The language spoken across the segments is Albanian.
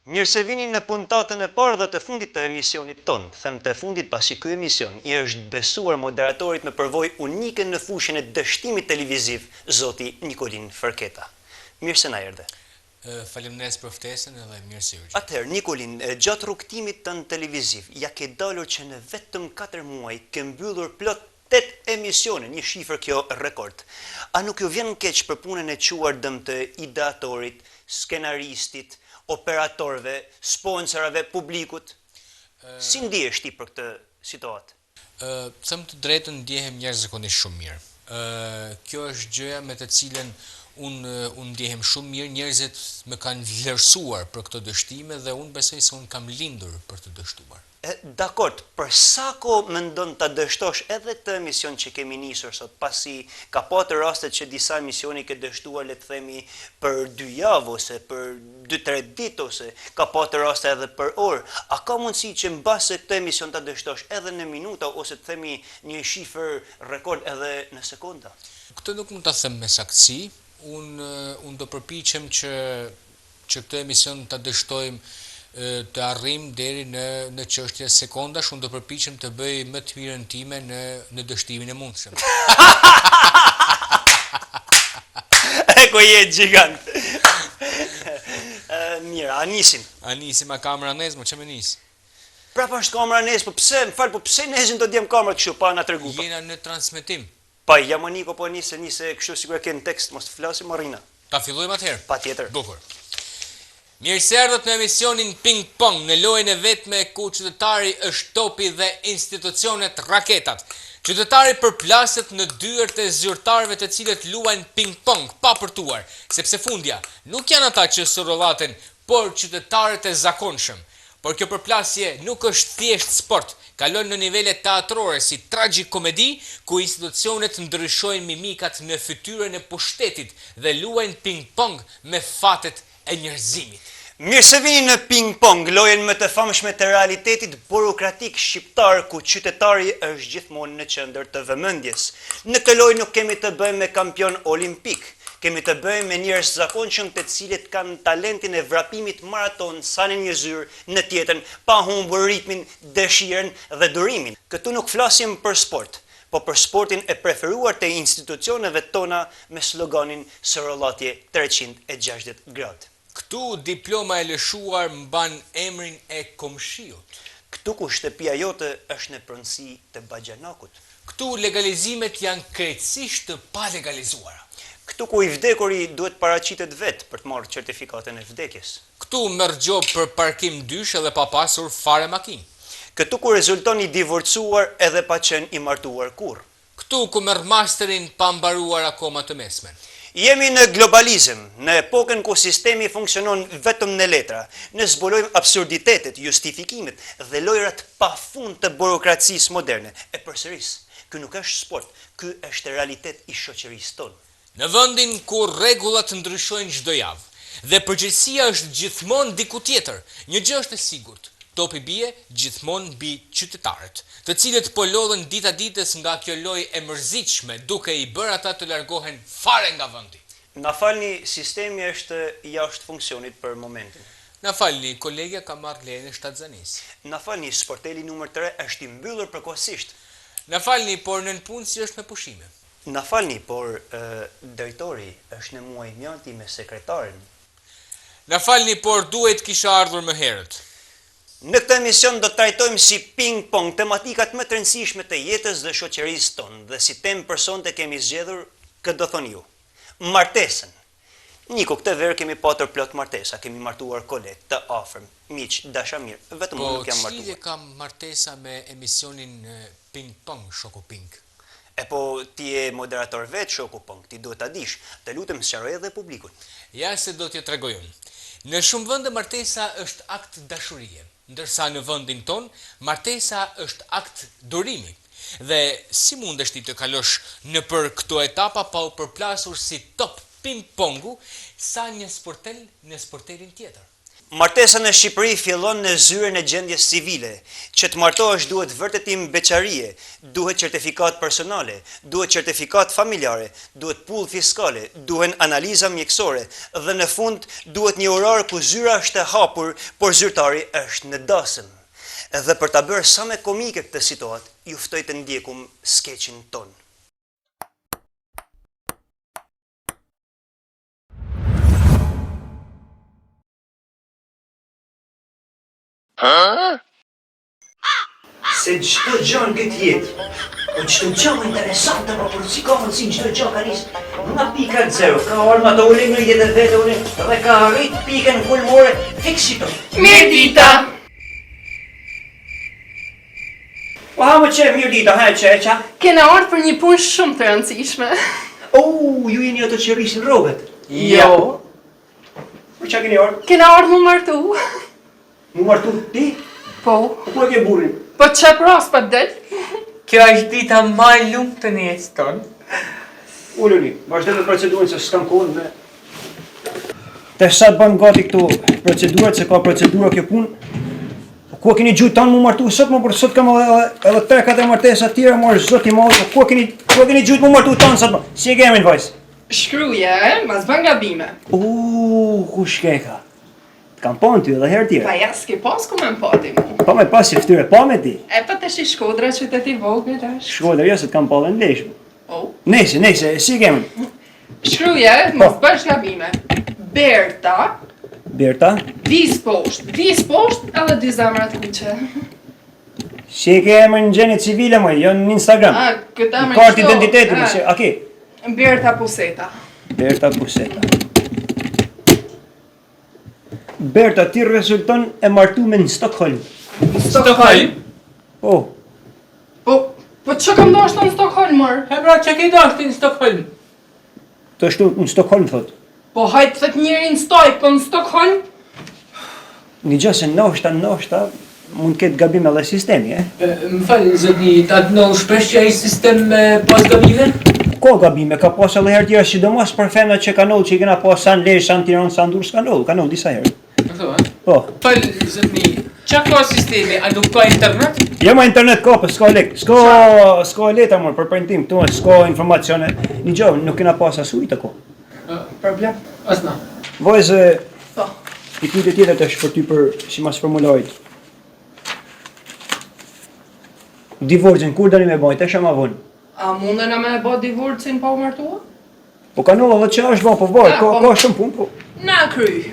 Mirë se vini në puntatën e parë dhe të fundit të emisionit tonë. Them të fundit pasi ky emision i është besuar moderatorit me përvojë unike në fushën e dështimit televiziv, zoti Nikolin Fërketa. Mirë se na erdhe. Faleminderit për ftesën edhe mirë se u gjej. Atëherë, Nikolin, gjatë rrugtimit tënd televiziv, ja ke dalur që në vetëm 4 muaj ke mbyllur plot 8 emisione, një shifër kjo rekord. A nuk ju vjen keq për punën e quar dëm të ideatorit, skenaristit, operatorëve, sponsorave, publikut? Si ndihesh ti për këtë situatë? Them të drejtën, ndjehem njerëzisht shumë mirë. Kjo është gjëja me të cilën unë ndjehem shumë mirë, njerëzit më kanë vlerësuar për këtë dështime dhe unë besoj se unë kam lindur për të dështuar. Dakord, për sa kohë mendon ta dështosh edhe këtë emision që kemi nisur sot, pasi ka pasur raste që disa emisione ke dështuar, le të themi, për 2 javë ose për 2-3 ditë ose ka pasur raste edhe për orë. A ka mundësi që mbase këtë emision ta dështosh edhe në minuta ose të themi një shifër rekord edhe në sekonda? Këtë nuk mund ta them me saktësi. Unë do përpiqem që këtë emision ta dështojmë të arrim deri në çështje sekondash. Unë do përpiqem të bëj më të mirën time në dështimin e mundshëm. Eko je gjigant. Mirë, a nisim? A nisim a kamera nes, më çmë nis. Prapa është kamera nes, po pse, më fal, po pse nesin do djem kamerë kështu pa na tregu? Jena në transmetim. Pa, jam Niko, po nise kështu sigurisht ke në tekst, mos të flasim Marina. Ta fillojmë atëherë. Patjetër. Bukur. Mirë se erdhët në emisionin Ping Pong, në lojën e vetme ku qytetari është topi dhe institucionet raketat. Qytetari përplaset në dyert e zyrtarëve të cilët luajnë ping pong pa përtuar, sepse fundja nuk janë ata që sorollaten, por qytetarët e zakonshëm. Por kjo përplasje nuk është thjesht sport, kalon në nivele teatrore si tragikomedi, ku institucionet ndryshojnë mimikat në fytyrën e pushtetit dhe luajnë ping pong me fatet e njerëzimit. Mirë se vini në ping pong, lojën më të famshme të realitetit burokratik shqiptar ku qytetari është gjithmonë në qendër të vëmendjes. Në këtë lojë nuk kemi të bëjmë me kampion olimpik, kemi të bëjmë me njerëz zakonshëm të cilët kanë talentin e vrapimit maraton sa në një zyrë në tjetën, pa humbur ritmin, dëshirën dhe durimin. Këtu nuk flasim për sport, po për sportin e preferuar të institucioneve tona me sloganin Sorollatje 360 gradë. Këtu diploma e lëshuar mban emrin e komshiut. Këtu ku shtëpia jote është në pronësi të Baxhanakut. Këtu legalizimet janë krejtësisht të palegalizuara. Këtu ku i vdekuri duhet paraqitet vetë për të marrë certifikatën e vdekjes. Këtu merr gjop për parkim dysh edhe pa pasur fare makinë. Këtu ku rezulton i divorcuar edhe pa qenë i martuar kurrë. Këtu ku merr masterin pa mbaruar akoma të mesmen. Jemi në globalizëm, në epokën ku sistemi funksionon vetëm në letra, ne zbulojmë absurditetet, justifikimet dhe lojrat pafund të burokracisë moderne. E përsëris, ky nuk është sport, ky është realitet i shoqërisë tonë. Në vendin ku rregullat ndryshojnë çdo javë dhe përgjegjësia është gjithmonë diku tjetër, një gjë është e sigurt. Topi bie gjithmonë mbi qytetarët, të cilët po lodhen dita ditës nga kjo lojë e mërzitshme, duke i bërë ata të largohen fare nga vendi. Na falni, sistemi është jashtë funksionit për momentin. Na falni, kolegja ka marrë lejen e shtatzanisë. Na falni, sporteli numër 3 është i mbyllur përkohësisht. Na falni, por nën punësi është me pushime. Na falni, por drejtori është në muaj mjalti me sekretarin. Na falni, por duhet kisha ardhur më herët. Në këtë emision do të trajtojmë si ping pong tematikat më të rëndësishme të jetës dhe shoqërisë tonë dhe si temë personte kemi zgjedhur, këtë do thoni ju. Martesën. Niko, këtë verë kemi patur plot martesa, kemi martuar kolegë të afërm, miq, dashamir, vetëm unë nuk jam martuar. Po ç'lidhje ka martesa me emisionin ping pong, shoku ping? E po ti je moderator vetë, shoku pong, ti duhet ta dish. Të lutem sqaroj edhe publikun. Ja se do t'ju tregoj unë. Në shumë vende martesa është akt dashurie, ndërsa në vendin ton, martesa është akt durimi. Dhe si mundesh ti të kalosh në për këto etapa pa u përplasur si top ping-pongu sa një sportel në sportelin tjetër? Martesa në Shqipëri fillon në zyrën e gjendjes civile. Që të martohesh duhet vërtetim beqarie, duhet certifikat personale, duhet certifikat familjare, duhet pull fiskale, duhen analiza mjekësore dhe në fund duhet një orar ku zyra është e hapur, por zyrtari është në dasëm. Dhe për ta bërë sa më komike këtë situatë, ju ftoj të ndjekum skeqin ton. Se çdo gjë në këtë jetë, po çdo gjë më interesante, por si ka mundsi çdo gjë ka nis nga pika 0, ka arma të ulin në jetë vetë ulin, dhe ka arrit pikën kulmore fiksito. Mirë dita! Po ha më që mirë dita, ha që? Kena ardhur për një punë shumë të rëndësishme. Ju jeni ato që rrisin rrobat. Jo. Për çka keni ardhur? Kena ardhur mu martu. Mu martu ti? Po. Ku e ke burrin? Po që pras pa del? Kjo është dita më e lumtë në jetën tonë. Uluni, vazhdojmë procedurën se s'kam kohë me. Të sa bën gati këtu procedurat, se ka procedura kjo punë. Ku keni gjujt tanë mu martu sot, më për sot kam edhe 3-4 martesa tjera, më është zot i madh. Ku keni gjujt mu martu tanë sot? Si e kemi vajzë? Shkruja, mas bën gabime. Ku shkeka? Kam pon ty edhe herë tjera. Pa ja s'ke pas ku me m'pati mu. Pa me pas si ftyre, pa me ti. E pa të shi Shkodra qyteti vogël është. Shkodra, jo se t'kam pa dhe ndeshme. Oh. Nese, si e kemi? Shkruja, mas bësh gabime. Berta, Berta? vis poshtë, edhe dy zemra të kuqe. Si e ke emër në gjeni civile më, jo në Instagram. Këtë emër Kartë identiteti, a ke? Berta Puseta. Berta Puseta. Berta, ti rezulton e martume në Stockholm. Stockholm? Po, Po që kam dashtë në Stockholm, mërë? E pra, që ke dashti në Stockholm? të shtu në Stockholm, thot. Po hajtë thët njëri në stoj, po në Stockholm? Një gjë se ndoshta mund të ketë gabim edhe sistemi, Më falë, zotni, ta të nëllë shpesh që ai sistem me pas gabime? Ko gabime, ka pas edhe herë tjera, sidomos për femnat që kanë që i kena pas sa në Lezhë, sa në Tiranë, sa në Durrës, ka nëllë disa herë. Po. Falë, zotni, që ka sistemi, a nuk ka internet? Jo ma internet ka, për s'ka lek, s'ka letra mërë, për printim, këtu s'ka informacione, një gjë, nuk kena pas asujt ako. Problem. Asna. Vojzë, Po. i pyetje tjetër tash për ty për si mas formularit. Divorcin, kur dani me bajt, tash ma vonë. A mundën a me e bo divorcin pa u martua? Po ka nëllë edhe që është va, po varë, ka shumë punë, po. Na kry.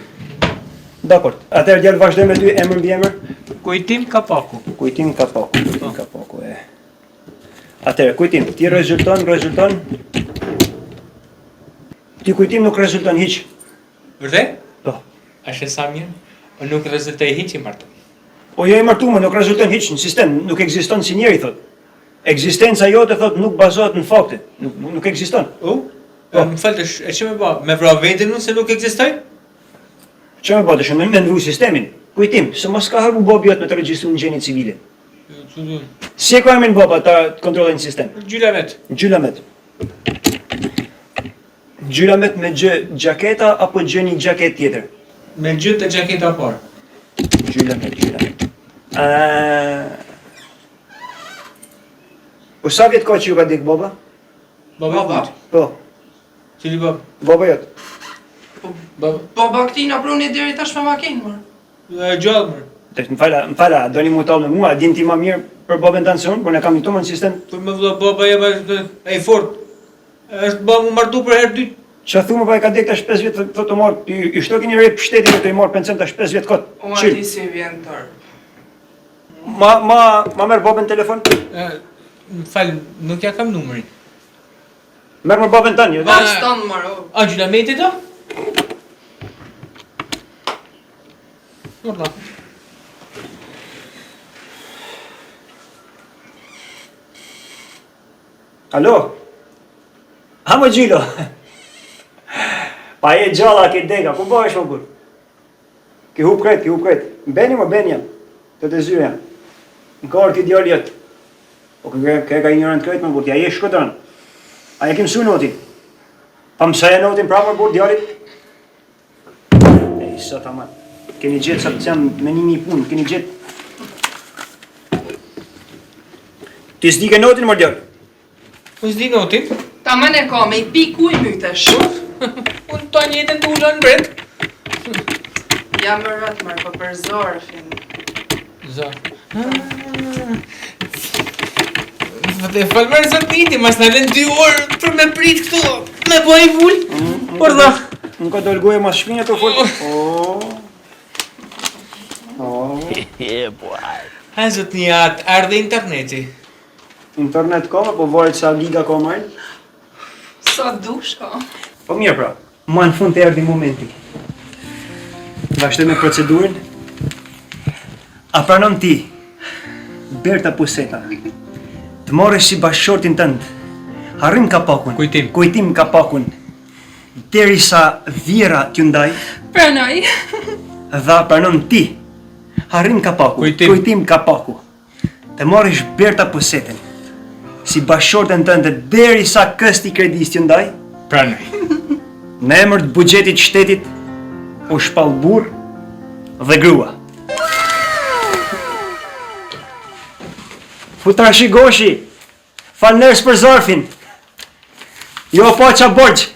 Dakord, atëherë djalë vazhdoj me ty, emër mbi emër. Kujtim ka paku. Kujtim ka paku, e. Atëherë, kujtim, ti rezulton. Ti kujtim nuk rezulton hiç. Vërtet? Po. A shë sa mirë? O nuk rezultoj hiç i martu. Po jo i martuar, nuk rezulton hiç në sistem, nuk ekziston si njeri thot. Ekzistenca jote thot nuk bazohet në fakte, nuk ekziston. Më falë, e që me ba? Me vra vendin unë se nuk eksistoj? Që me bëtë shumë me ndru sistemin? Kujtim, se mos ka harbu bobi jot me të regjistru në gjeni civile. Si e ka emin boba ta kontrollojnë sistem? Gjylamet. Gjylamet me gjë gjaketa apo gjë një gjaket tjetër? Me gjë të gjaketa parë. Gjylamet. Po sa vjet ka që ju ka dik boba? Baba? Po, Cili baba? boba jot. Baba? Baba këti na pruni deri tash me makinë, mërë. Gjallë mërë. Tash më fala, doni mu tallë me mua, din ti ma mirë për bobën tanë se unë, por ne kam jetuar në sistem. Për me vëlla baba jem e fort. Është baba më martu për herë dytë. Qa thumë pa e ka dek tash 5 vjet të të marrë, i shtoki një rejtë për shtetin të i marrë pension tash 5 vjet kot. O ma ti si vjen tërë. Ma merë bobën telefon? Më falë, nuk ja kam numërin. Merë më bobën tanë, jo? Bas tanë, mërë. A gjylameti do? Normal. Alo? Ha më gjilo? Pa e gjalla ke dega, ku bëhesh më kur? Ki hup kret. Beni jam, të të zyre jam. Në karë ti djali jëtë. Po ke ka ignorant krejt më burti, a je shkodran. A je ke mësu notin. Pa mësaja notin pra më burti djalit. E, sot aman. Keni gjetë sa të jam me 1000 punë, keni gjetë. Ti s'di ke notin, mor djallë? Po s'di notin? Ta më ne ka me I pi ku I mytesh. Unë ta njëtën të ullon bret. Ja më rëtë mërë, po për Zorfin. Falmërë së titi, mas në lënë 2 orë për me prit këtu. Me po I vull. Por da. Nuk ka dolgoje mas shpinë të folë. Ha zot një atë, ardhe interneti. Internet ka, po varet sa giga ka marrë. Sa dush ka. Po mirë pra, ma në fund të erdhi momenti. Vazhdoj me procedurën. A pranon ti, Berta Puseta, të morresh si bashkëshortin tënd, harrim kapakun, kujtim kapakun, derisa vjera t'ju ndaj, Pranoj. dha pranon ti, harrim kapaku, kujtim kapaku, të morresh Berta Pusetën, si bashkëshorten tënde derisa kësti kredis t'ju ndaj, Pranoj. në emër të buxhetit shtetit, u shpall burr dhe grua. Futrashi Goshi, falënderes për zarfin. Jo po qa borgjë.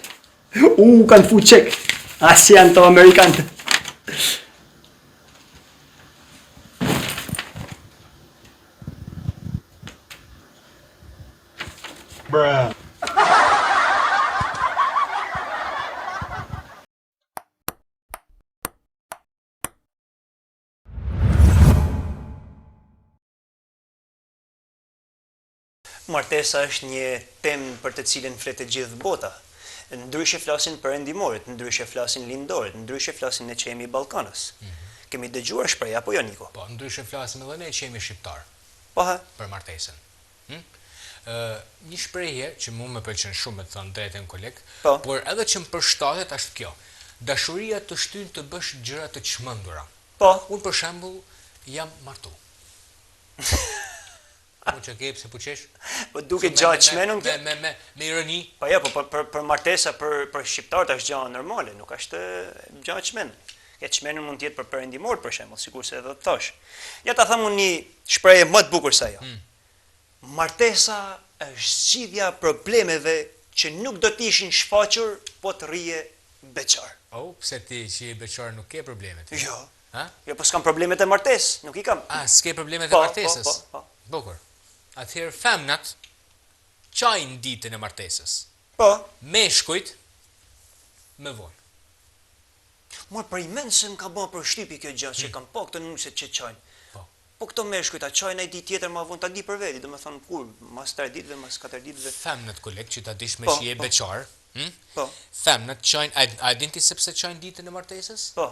Kanë fu qek. As janë të Amerikantë. Martesa është një temë për të cilën fletë gjithë bota. Ndryshe flasin perëndimorët, ndryshe flasin lindorët, ndryshe flasin ne që jemi Ballkanës. Kemi dëgjuar shpreh apo jo Niko? Po, ndryshe flasim edhe ne që jemi shqiptar. Po ha. Për martesën. Një shprehje që mua më pëlqen shumë me të thënë drejtën koleg, Po. por edhe që më përshtatet është kjo. Dashuria të shtyn të bësh gjëra të çmendura. Po. Unë për shembull jam martu. Po që ke pse puqesh? Po duke gjatë çmenun kjo? Me ironi. Po ja, po për martesa për shqiptarët është gjë normale, nuk është gjë çmen. Ja çmenun mund të jetë për perëndimor për shembull, sikurse edhe të thash. Ja ta them unë një shprehje më të bukur se ajo. Martesa është zgjidhja e problemeve që nuk do të ishin shfaqur po të rrije beqar. Pse ti që je beqar nuk ke probleme ti? Jo. Ha? Jo, po s'kam problemet e martesë, nuk I kam. S'ke problemet e martesës? Po. Bukur. Atëherë femnat qajnë ditën e martesës. Po. Meshkujt me vonë. Mua për imensë më ka bërë përshtypje kjo gjë që kam pa këto nuset që qajnë. Po këto meshkujt a qajnë ai ditë tjetër ma vonë ta di për veti, domethënë kur, mas 3 ditëve, mas 4 ditëve. Femnat koleg që ta dish me që je beqar, Po. femnat qajnë, a din ti sepse qajnë ditën e martesës? Po.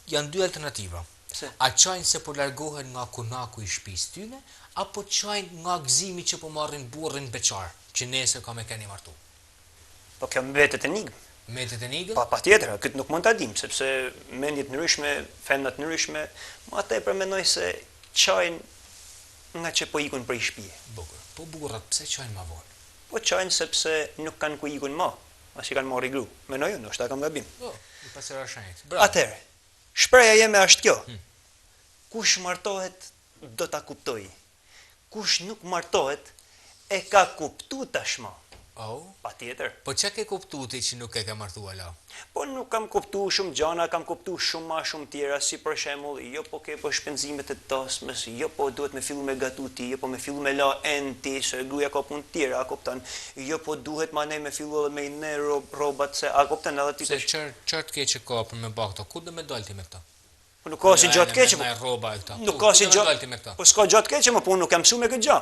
Janë dy alternativa. Pse? A qajnë se po largohen nga kunaku I shtëpisë tyne, apo qajnë nga gëzimi që po marrin burrin beqar, që nesër ka me keni martu. Po kjo mbetet enigmë. Mbetet enigmë? Patjetër, këtë nuk mund ta dim, sepse mendjet ndryshme, femnat ndryshme, më tepër mendoj se qajnë nga që po ikun prej shtëpie. Bukur. Po burrat pse qajnë ma vonë? Po qajnë sepse nuk kanë ku ikun më, as I kanë marrë gru. Mendoj unë, ndoshta kam gabim. Po, I pasera shenjt. Bravo. Atëherë, shpreha jeme është kjo. Kush martohet do ta kuptoj. Kush nuk martohet e ka kuptu tashmë. Patjetër. Po çka ke kuptu ti që nuk e ke martu ala? Po nuk kam kuptu shumë gjana, kam kuptu shumë ma shumë tjera, si për shembull, jo po ke po shpenzimet e tasmës, jo po duhet me fillu me gatu ti, jo po me fillu me la ti, se gruaja ka punë tjera, a kupton? Jo po duhet mandej me fillu edhe me ne rrobat se a kupton edhe ti. Se çart ke që ka për me bë këto, ku do me dalti me këto? Po nuk ka si gjatë keqe. Nuk ka si gjatë. Po s'ka gjatë keqe, më po unë nuk kam mësuar me këtë gjë.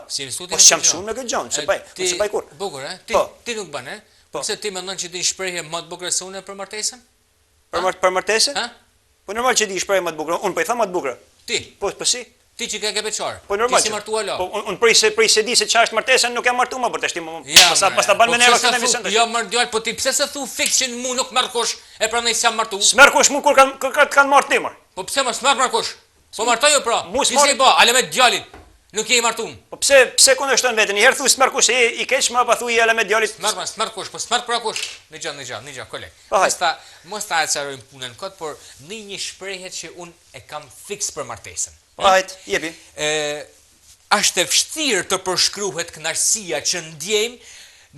Po s'jam mësuar me këtë gjë, se baj kur. Bukur, ti nuk bën, Pse ti mendon që ti shprehje më të bukur se unë për martesën? Për martesën? Po normal që di shprehje më të bukur. Unë po I tham më të bukur. Ti? Po si? Ti që ke beqar. Po normal. Ti si martua la. Po unë prej se di se çfarë është martesa, nuk jam martuar më për tash ti më pas ta ban me neva këtë emision. Jo më djal, po ti pse se thu fiks që mu nuk merr kush, e pranoj se jam martuar. S'merr kush mu kur kanë marrë ti më. Po pse mos merr kush? Po martoj pra. Ti si bë, ale me djalin. Nuk je i martum. Po pse kundërshton veten? Një herë thu smar kush i keq, më pa thuaj edhe me djalit. Smar kush, po smar pra kush. Në gjë, koleg. Po, hajt. Mos ta acarojmë punën kot, por në një shprehje që unë e kam fiks për martesën. Po hajt, jepi. Është e vështirë të përshkruhet kënaqësia që ndjejmë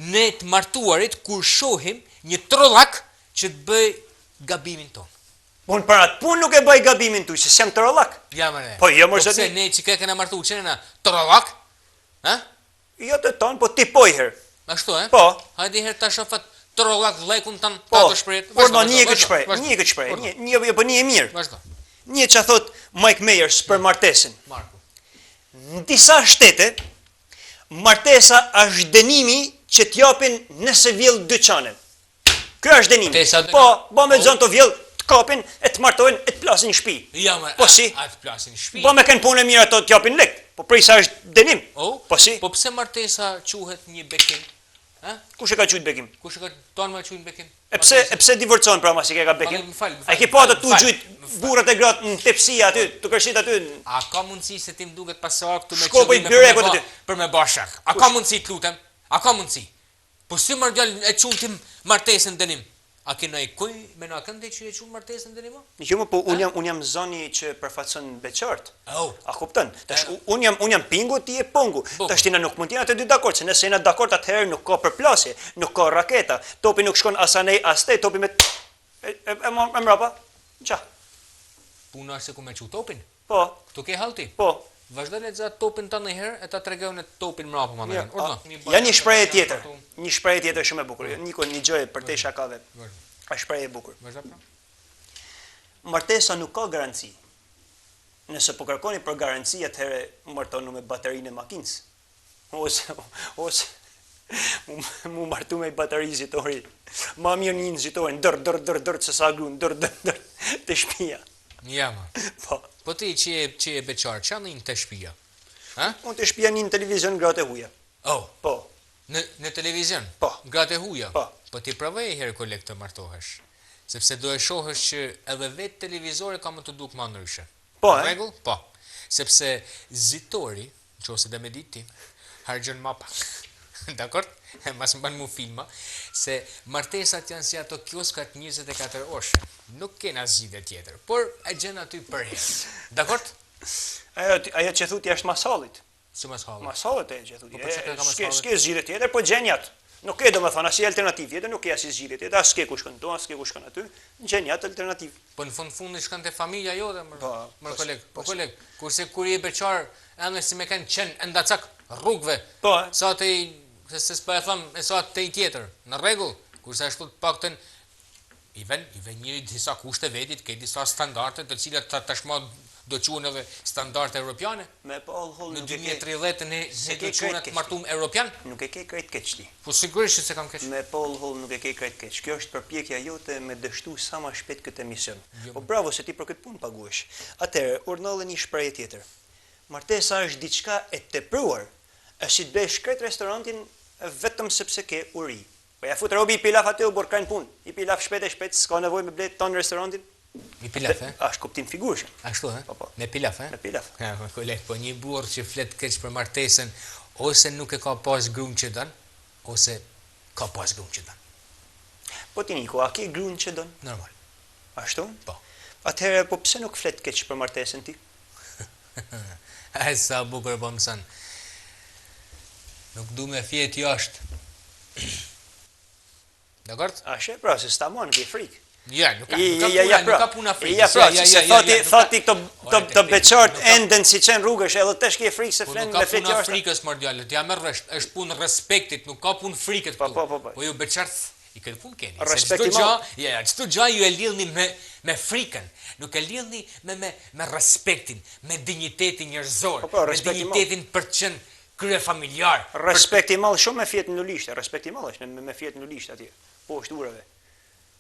ne të martuarit kur shohim një trollak që të bëj gabimin ton. Unë për atë punë nuk e bëj gabimin tuaj, se jam trollak. Ja mëre. Po jo më pse zoti. ne që kena martu çena trollak? Ha? Jo të ton, po ti po i herë. Ashtu, e? Po. Hajde herë ta shofat trollak vllekun tan Po. ta të shpreh. Po një këtë shpreh, një po një e mirë. Vazhdo. Një që thot Mike Myers për martesën. Marku. Në disa shtete, martesa është dënimi që t'japin nëse vjell dyqanin. Ky është dënimi. Po me zonë të vjell, të kapin, e të martojnë, e të plasin në shtëpi. Ja, më. Po si? A të plasin në shtëpi. Po me kanë punë mirë ato t'japin lek. Po prisa është dënim. Po si? Po pse martesa quhet një bekim? Ha? Kush e ka qujt bekim? Kush e ka tonë më quajnë bekim? E pse divorcon pra mos i ke ka bekim? Më fal. A ke pa ato tu gjujt burrat e gratë në tepsi aty, të kërshit aty? A ka mundësi se ti më duket pasor këtu me Shko po i byrekut aty. Për me bashak. A ka mundësi të lutem? A ka mundësi? Po si më djalë e çuntim martesën dënim? A ke ndonjë kuj me na këndë që e çun martesën dënim? Jo më po un jam zoni që përfaqëson beqart. Oh. A kupton? Tash un jam pingu, ti je pongu. Tash tina nuk mund të jena të dy dakord, se nëse jena dakord atëherë nuk ka përplasje, nuk ka raketa. Topi nuk shkon as anej as te, topi me e mrapa. Ça? Puna se ku me çu topin? Po. Ktu ke hallti? Po. Vazhdo lexo topin tonë një herë e ta tregon në topin mrapa më ndonjë. Urdhno. Ja një shprehje tjetër. Një shprehje tjetër shumë e bukur. Niko një gjë për te shakave. Është shprehje e bukur. Vazhdo pra. Martesa nuk ka garanci. Nëse po kërkoni për garanci atëherë martonu me baterinë e makinës. Ose mu martu me bateri zitori. Ma mirë një zitori, dër, se sa grun, dër, të shpia. Ja, ma. Po. Po ti që e beqar, që anë një të shpia? Ha? Unë të shpia një në televizion gratë e huja. Oh. Po. Në televizion? Po. Gratë e huja? Po. Po ti pravoj e herë kolek të martohesh. Sepse do e shohësh që edhe vetë televizore ka më të duk ma ndryshe. Po, Në rregull? Po. Sepse zitori, nëse dhe me ditë ti, harxhon ma pak. Dakord? Mas më banë mu filma, se martesat janë si ato kioskat 24 orëshe. Nuk kena zgjidhje tjetër, por e gjen aty për herë. Dakord? Ajo që thuti është masallit. Si masallit? Masallit e që thuti. Po çka ka masallit? S'ke zgjidhje tjetër, po gjen atë. Nuk e do me thonë, as i alternativë tjetër, nuk e as i zgjidhje tjetër, as ke ku shkon këtu, as ke ku shkon aty, gjen atë alternativë. Po në fundi shkon te familja jote, më koleg. Po koleg, kurse kur je beqar, ende si me kanë qenë ndacak rrugëve. Po. Sa të se s'po e them, e sa të tjetër. Në rregull, kurse ashtu të paktën i vën njëri disa kushte vetit, ke disa standarde të cilat tashmë do quhen edhe standarde europiane. Me Paul Hall në 2030 ne do quhen të martum europian. Nuk e ke krejt keq ti. Po sigurisht se kam keq. Me Paul Hall nuk e ke krejt keq. Kjo është përpjekja jote me dështu sa më shpejt këtë emision. Po bravo se ti për këtë punë paguhesh. Atëherë, urdhënolle një shprehje tjetër. Martesa është diçka e tepruar. Është si të bësh krejt restorantin vetëm sepse ke uri. Po ja fut robi i pilaf aty u borkan punë. I pilaf shpejt, s'ka nevojë me blet ton restorantin. Me pilaf, Është kuptim figurësh. Ashtu, Po. Me pilaf, Me pilaf. Ja, koleg, po një burr që flet keq për martesën, ose nuk e ka pas gruan që don, ose ka pas gruan që don. Po ti Niko, a ke gruan që don? Normal. Ashtu? Po. Atëherë, po pse nuk flet keq për martesën ti? Ai sa bukur po mëson. Nuk du me fjet jashtë. Dakor? A she, pra, se sta mon, ke frikë. Ja, nuk ka puna frikë. Thati këto beqart enden si qenë rrugësh, edhe tesh ke frikë se flen me flet jashtë. Nuk ka puna jashtë. frikës mordjalët, ja merr rresht, është punë respektit, nuk ka punë frikët këtu. Po ju beqart i këtë punë keni. Respekti çdo gjë ju e lidhni me frikën, nuk e lidhni me respektin, me dinjitetin njerëzor, me dinjitetin për të qenë krye familjar. Respekti i madh shumë me fjet në lishtë, respekti i madh është me fjet në lishtë atje, poshtë urave.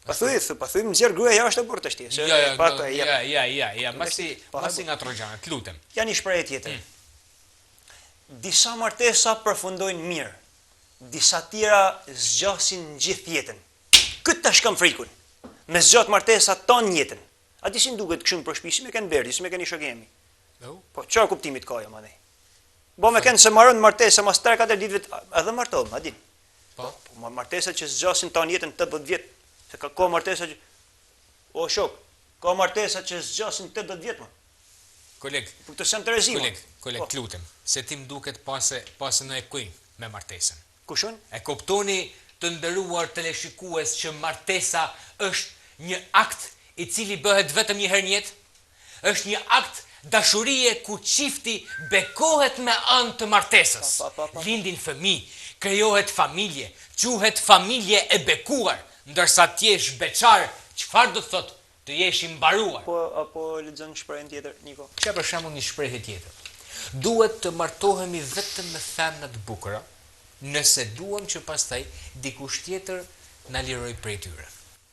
Pa thuj më nxjerr gruaja jashtë për të shtesë. Ja, masi nga trojan, të lutem. Ja një shprehje tjetër. Disa martesa përfundojnë mirë, disa tjera zgjasin gjithë jetën. Këtë tash kam frikun. Me zgjat martesa ton jetën. A di si duket kështu për shtëpi, si me kanë verdi, si me kanë shokemi. Po çfarë kuptimit ka ajo mandej? Bo me kënë se marrën martesa, mas 3-4 ditëve, edhe martohëm, a din. Po. Martesa që zgjasin tanë jetën 80 vjetë, se ka martesa që, o shok, ka martesa që zgjasin 80 vjetë, ma. Koleg, Për këtë sen të rezima. koleg, lutem, se ti m'duket pasë në e kuj me martesën. Kushon? E kuptoni të nderuar teleshikues që martesa është një akt i cili bëhet vetëm një herë në jetë? Është një akt dashurie ku çifti bekohet me anë të martesës. Lindin fëmijë, krijohet familje, quhet familje e bekuar, ndërsa ti je beqar, çfarë do të thotë? Të jesh i mbaruar. Apo lexon shprehjen tjetër, Niko. Çka për shembull një shprehje tjetër. Duhet të martohemi vetëm me femna të bukura, nëse duam që pastaj dikush tjetër na liroj prej tyre.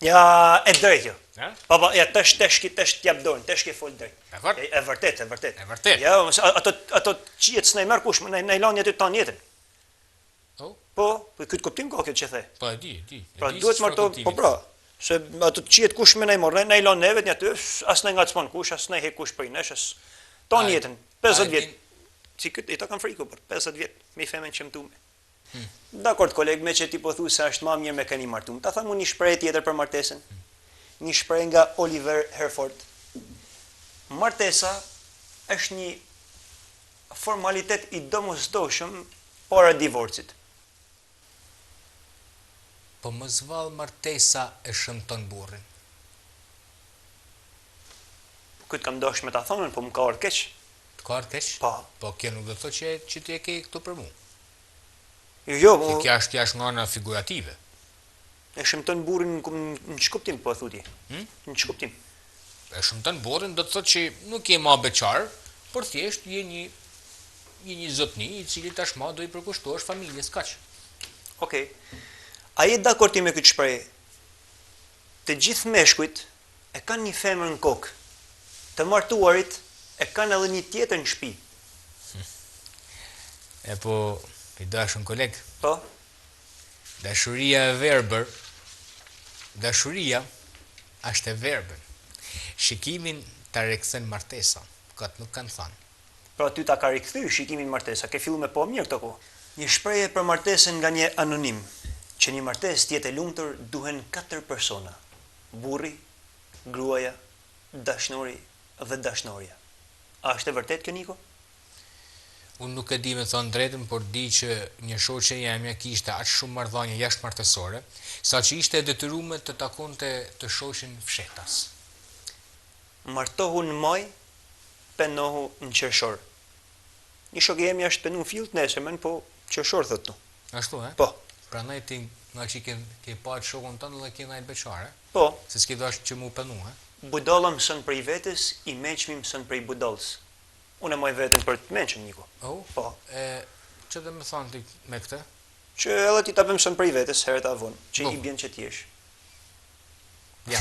Ja, e drejtë kjo. Ha? Pa, ja tesh t'jap dorën, tesh ke fol drejt. Dakor? E vërtet. E vërtet. Ja, ato qiet s'na i merr kush, na i lani aty tan jetën. Oh? Po këtë kuptim ka kjo që the. Po e di. Pra duhet marto, po pra. Se ato qiet kush me na i morr, na i lan neve aty, as na ngacmon kush, as na he kush prej nesh, as tan jetën, 50 vjet. Si këtë ata kanë frikë për 50 vjet, me femën që mëtume. Dakor, koleg, me që ti po thu se është më mirë me keni martum. Ta thamu një shprehje tjetër për martesën. Një shprehje nga Oliver Herford. Martesa është një formalitet i domosdoshëm para divorcit. Po mos vall martesa e shëmton burrin. Këtë kam dosh me ta thonë, po më ka ardhur keq. Të ka ardhur keq? Po. Po kjo nuk do të thotë që ti e ke këtu për mua. Jo, Kjo është nga ana figurative. e shëmton burrin në ç'kuptim po e thuti? Në ç'kuptim? E shëmton burrin do të thotë që nuk je më beqar, por thjesht je një zotni i cili tashmë do i përkushtohesh familjes kaq. Okej. A je dakord ti me këtë shprehje? Të gjithë meshkujt e kanë një femër në kokë. Të martuarit e kanë edhe një tjetër në shtëpi. E po, i dashur koleg, Po? dashuria e verbër, dashuria është e verbën. Shikimin ta rekthen martesa, këtë nuk kanë thënë. Pra ty ta ka rikthy shikimin martesa, ke fillu me po mirë këto kohë. Një shprehje për martesën nga një anonim, që një martesë të jetë e lumtur duhen 4 persona. Burri, gruaja, dashnori dhe dashnoria. A është e vërtet kjo, Niko? Unë nuk e di me thonë drejtën, por di që një shoqe jemja kishte aq shumë marrëdhënie jashtëmartësore, saqë ishte e detyruar të takonte të shoqin fshetas. Martohu në maj, penohu në qershor. Një shokë jemi është penu në fill të nesërmen, po qershor thot tu. Ashtu, e? Po, Prandaj ti nga që ke pa shokun tënd dhe ke ndaj beqare, po, se s'ke dash që mu penu, e? budalla mëson prej vetes, i mençmi mëson prej budallës. Unë e moj veten për të mençëm, Niko. Oh? Po, Që dhe me thonë ti me këtë? që edhe ti ta mëson prej vetes herët avon, që Po. i bjen që ti jesh. Ja.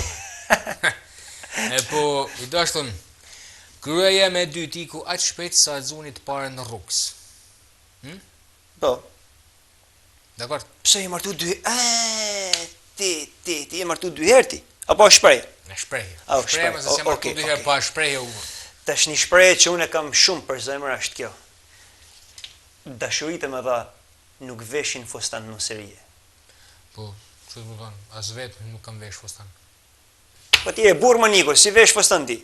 E po, i dashtun, gruaja me dytë iku aq shpejt sa zunit pare në rrugës. Po, Dakor? pse je martu dy... Ti je martu 2 herë ti? Apo shprehje? Me shprehje. Oh, Shprehje, shprehje. se se martu Okej, dy herë okej. pa shprehje u. Tash një shprehje që unë e kam shumë për zemër është kjo. Dashuritë më dha nuk veshin fustan nuserie. Po, që të më thonë, as vetë nuk kam vesh fustan. Po ti e burr më, Niko, si vesh fustan ti?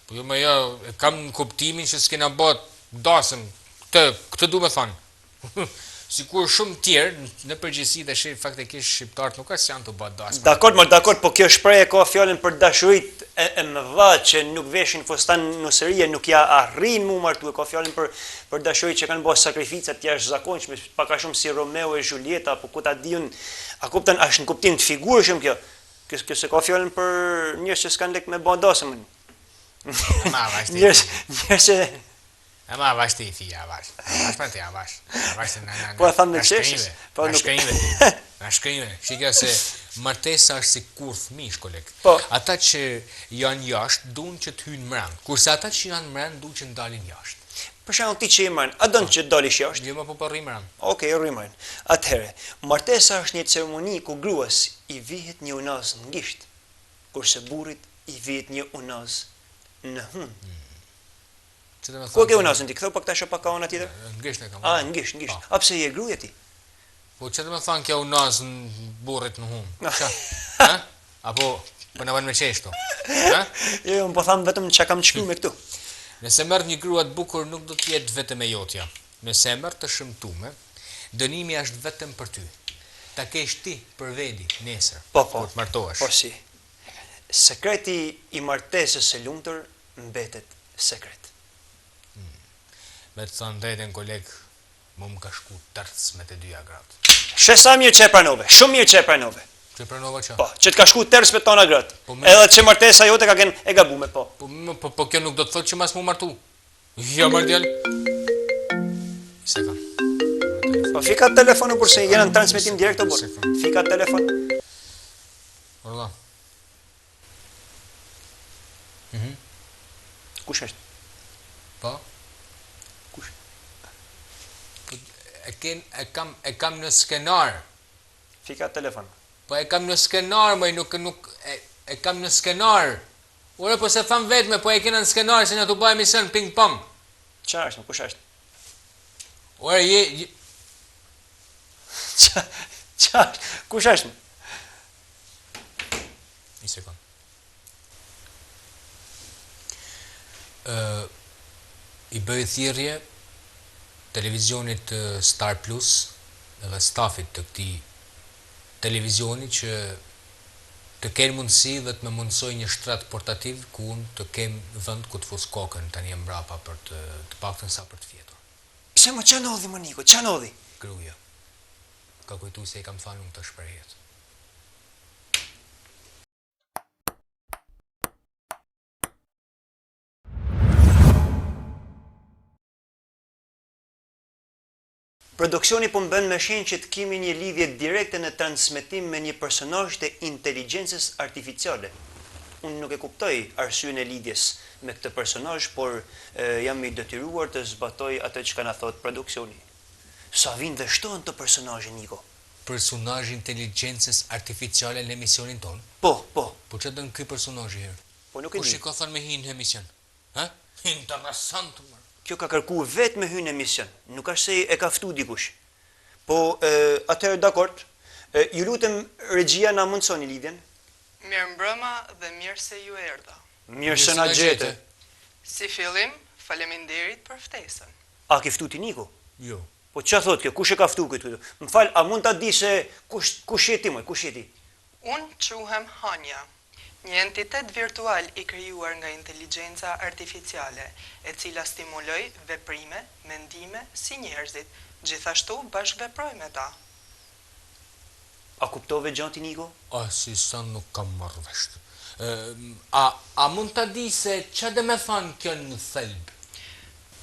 Po jo, me ja, e kam në kuptimin që s'kena bët dasëm, këtë du me thonë. Sikur shumë tjerë, në përgjithësi dhe faktikisht shqiptarët nuk as janë të bëtë dasëm. Dakord, po kjo shprehje ka fjalën për dashuritë e më dha që nuk veshin fustan nuserie, nuk ja arrin mu martu, ka fjalën për dashuritë që kanë bërë sakrifica të jashtëzakonshme, pak a shumë si Romeo e Julieta, apo ku ta diun, a kupton, është në kuptim të figurshëm kjo. Kjo se ka fjalën për njerëz që s'kan lek me bë dasëm. Ma, vash ti. Njerëz që E ma, vash ti, fija, vash. Vash për ti, vash. Vash të në Po e tham në qeshës. Po Në nuk- shkënjive. Në shkënjive. Shikja se martesa është si kurth mish, koleg. Po. Ata që janë jashtë, duan që të hynë mrend. Kurse ata që janë mrend, duan që ndalin jashtë. për shembull ti që je mran, a don që dalish jashtë? Jo më po përri mrend. Okej, rrimën. Atëherë, martesa është një ceremoni ku gruas i vihet një unaz në gisht, kurse burrit i vihet një unaz në hund. Që të me Ku e ke thonë? unasën ti? Ktheu pak tash pak ka ona tjetër? Ngrisht e kam. A, ngisht. A pse je gruaja ti? Po që të me thonë kjo unas në burrit në humë? Qa? Ha? Apo, po në banë me qeshtu? Ha? Jo, unë po tham vetëm çka kam shkruar me këtu. Nëse merr një grua të bukur nuk do të jetë vetëm e jotja. Nëse merr të shëmtume, dënimi është vetëm për ty. Ta kesh ti për vedi nesër. Po, Kur të martohesh. Po si. Sekreti i martesës së lumtur mbetet sekret. Me të thënë drejtën koleg, më ka shku tërës me të dyja gratë. Sa mirë që e pranove, shumë mirë që e pranove. Që pranova që? Po, që të ka shku tërës me tona gratë. Po, me- Edhe që martesa jote ka qenë e gabume, po. Po kjo nuk do të thotë që mas mu martu. Ja, mardjel. Se kam. Po fika telefonu përse jena në transmetim direkt o burr. Sekund. Fika telefon. Orla. Kush është? Po? Kush? E kam në skenar. Fika telefon. Po e kam në skenar, më nuk e kam në skenar. Ure, po se tham vetme, po e kena në skenar, se një të bëjë emision ping-pong. Qa është, kush është? Ure, Qa është, kush është? Një sekund. I bëj thirrje televizionit Star Plus dhe stafit të këtij televizioni që të kenë mundësi dhe të më mundsoj një shtrat portativ ku unë të kem vend ku të fus kokën tani mbrapa për të paktën sa për të fjetur. Pse më qa nodhi më Niko, qa nodhi? Gruaja. Ka kujtu se i kam thënë unë të shprehjet. Produksioni po mbën me shenjë që të kemi një lidhje direkte në transmetim me një personazh të inteligjencës artificiale. Unë nuk e kuptoj arsyeën e lidhjes me këtë personazh, por jam i detyruar të zbatoj atë që na thot produksioni. Sa vinë dhe shtohen të personazhe Niko? Personazh inteligjencës artificiale në emisionin ton. Po. Po që dën ky personazh herë? Po nuk e Kush di. i ka thënë me hinë në emision? Ha? Interesant, më. Kjo ka kërkuar vetë me hyrë në emision, nuk është se e ka ftu dikush. Po, atëherë dakord, ju lutem regjia na mundsoni lidhjen. Mirë mbrëma dhe mirë se ju erdha. Mirë se na gjete. Si fillim, faleminderit për ftesën. A ke ftu ti Niko? Jo. Po ç'a thot kjo? Kush e ka ftu këtu? Më fal, a mund ta di se kush je ti më? Kush je ti? Unë quhem Hanja, një entitet virtual i krijuar nga inteligjenca artificiale, e cila stimuloj veprime, mendime si njerëzit, gjithashtu bashkëveproj me ta. A kuptove gjanti Niko? Si sa nuk kam marrë vesh. A mund ta di se ç'a do të thonë kjo në thelb?